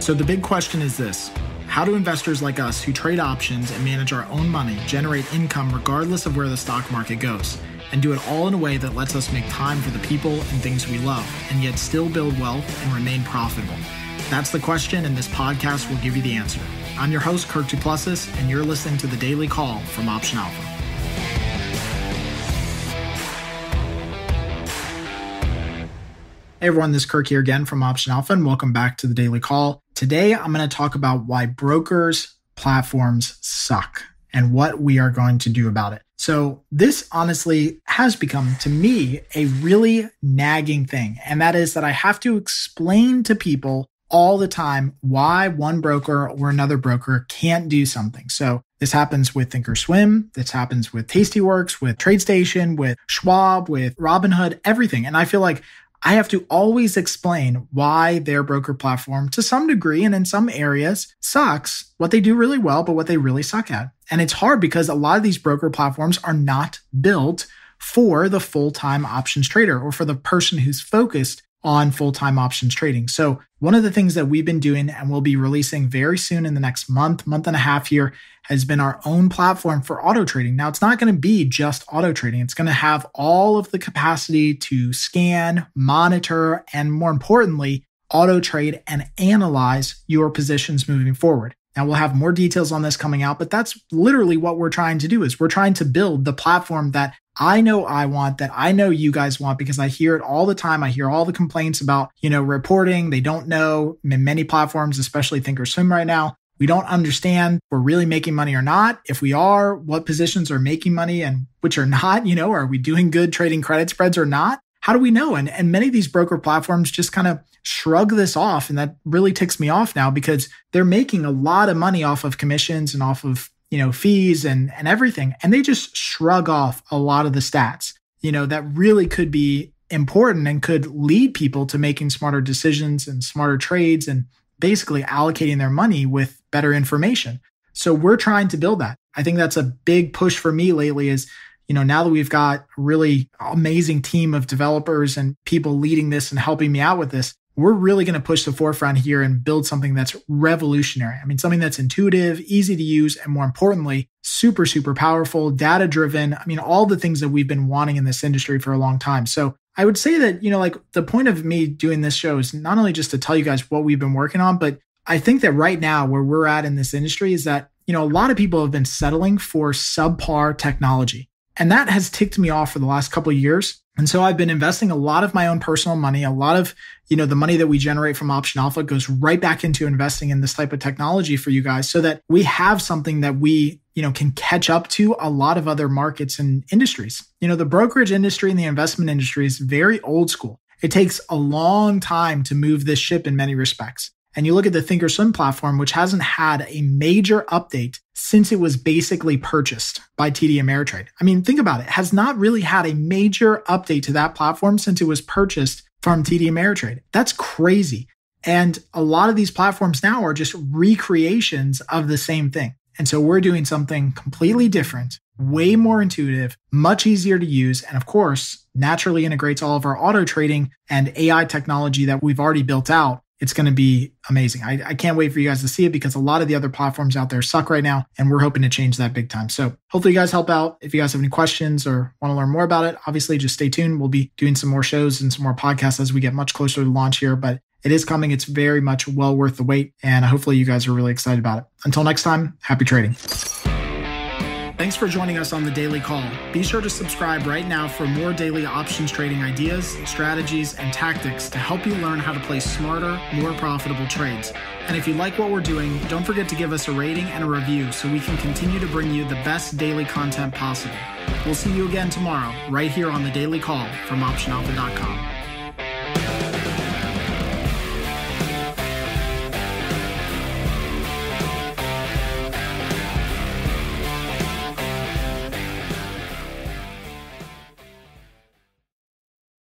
So the big question is this: how do investors like us who trade options and manage our own money generate income regardless of where the stock market goes, and do it all in a way that lets us make time for the people and things we love, and yet still build wealth and remain profitable? That's the question, and this podcast will give you the answer. I'm your host, Kirk Duplessis, and you're listening to The Daily Call from Option Alpha. Hey everyone, this is Kirk here again from Option Alpha, and welcome back to The Daily Call. Today, I'm going to talk about why brokers' platforms suck and what we are going to do about it. So this honestly has become, to me, a really nagging thing. And that is that I have to explain to people all the time why one broker or another broker can't do something. So this happens with Thinkorswim. This happens with Tastyworks, with TradeStation, with Schwab, with Robinhood, everything. And I feel like I have to always explain why their broker platform, to some degree and in some areas, sucks, what they do really well, but what they really suck at. And it's hard because a lot of these broker platforms are not built for the full-time options trader or for the person who's focused on full-time options trading. So one of the things that we've been doing and we'll be releasing very soon in the next month and a half here has been our own platform for auto trading. Now, it's not going to be just auto trading. It's going to have all of the capacity to scan, monitor, and more importantly, auto trade and analyze your positions moving forward. Now, we'll have more details on this coming out, but that's literally what we're trying to do is we're trying to build the platform that I know I want, that I know you guys want, because I hear it all the time. I hear all the complaints about, reporting. They don't know in many platforms, especially Thinkorswim right now. We don't understand if we're really making money or not. If we are, what positions are making money and which are not, are we doing good trading credit spreads or not? How do we know? And many of these broker platforms just kind of shrug this off. And that really ticks me off now because they're making a lot of money off of commissions and off of, fees and everything. And they just shrug off a lot of the stats, that really could be important and could lead people to making smarter decisions and smarter trades and basically allocating their money with better information. So we're trying to build that. I think that's a big push for me lately is, now that we've got a really amazing team of developers and people leading this and helping me out with this, we're really going to push the forefront here and build something that's revolutionary. I mean, something that's intuitive, easy to use, and more importantly, super, super powerful, data-driven. I mean, all the things that we've been wanting in this industry for a long time. So I would say that, the point of me doing this show is not only just to tell you guys what we've been working on, but I think that right now where we're at in this industry is that, a lot of people have been settling for subpar technology. And that has ticked me off for the last couple of years. And so I've been investing a lot of my own personal money. A lot of, the money that we generate from Option Alpha goes right back into investing in this type of technology for you guys so that we have something that we, can catch up to a lot of other markets and industries. The brokerage industry and the investment industry is very old school. It takes a long time to move this ship in many respects. And you look at the Thinkorswim platform, which hasn't had a major update since it was basically purchased by TD Ameritrade. I mean, think about it. It has not really had a major update to that platform since it was purchased from TD Ameritrade. That's crazy. And a lot of these platforms now are just recreations of the same thing. And so we're doing something completely different, way more intuitive, much easier to use, and of course, naturally integrates all of our auto trading and AI technology that we've already built out. It's going to be amazing. I can't wait for you guys to see it because a lot of the other platforms out there suck right now, and we're hoping to change that big time. So hopefully you guys help out. If you guys have any questions or want to learn more about it, obviously just stay tuned. We'll be doing some more shows and some more podcasts as we get much closer to launch here, but it is coming. It's very much well worth the wait, and hopefully you guys are really excited about it. Until next time, happy trading. Thanks for joining us on The Daily Call. Be sure to subscribe right now for more daily options trading ideas, strategies, and tactics to help you learn how to place smarter, more profitable trades. And if you like what we're doing, don't forget to give us a rating and a review so we can continue to bring you the best daily content possible. We'll see you again tomorrow, right here on The Daily Call from OptionAlpha.com.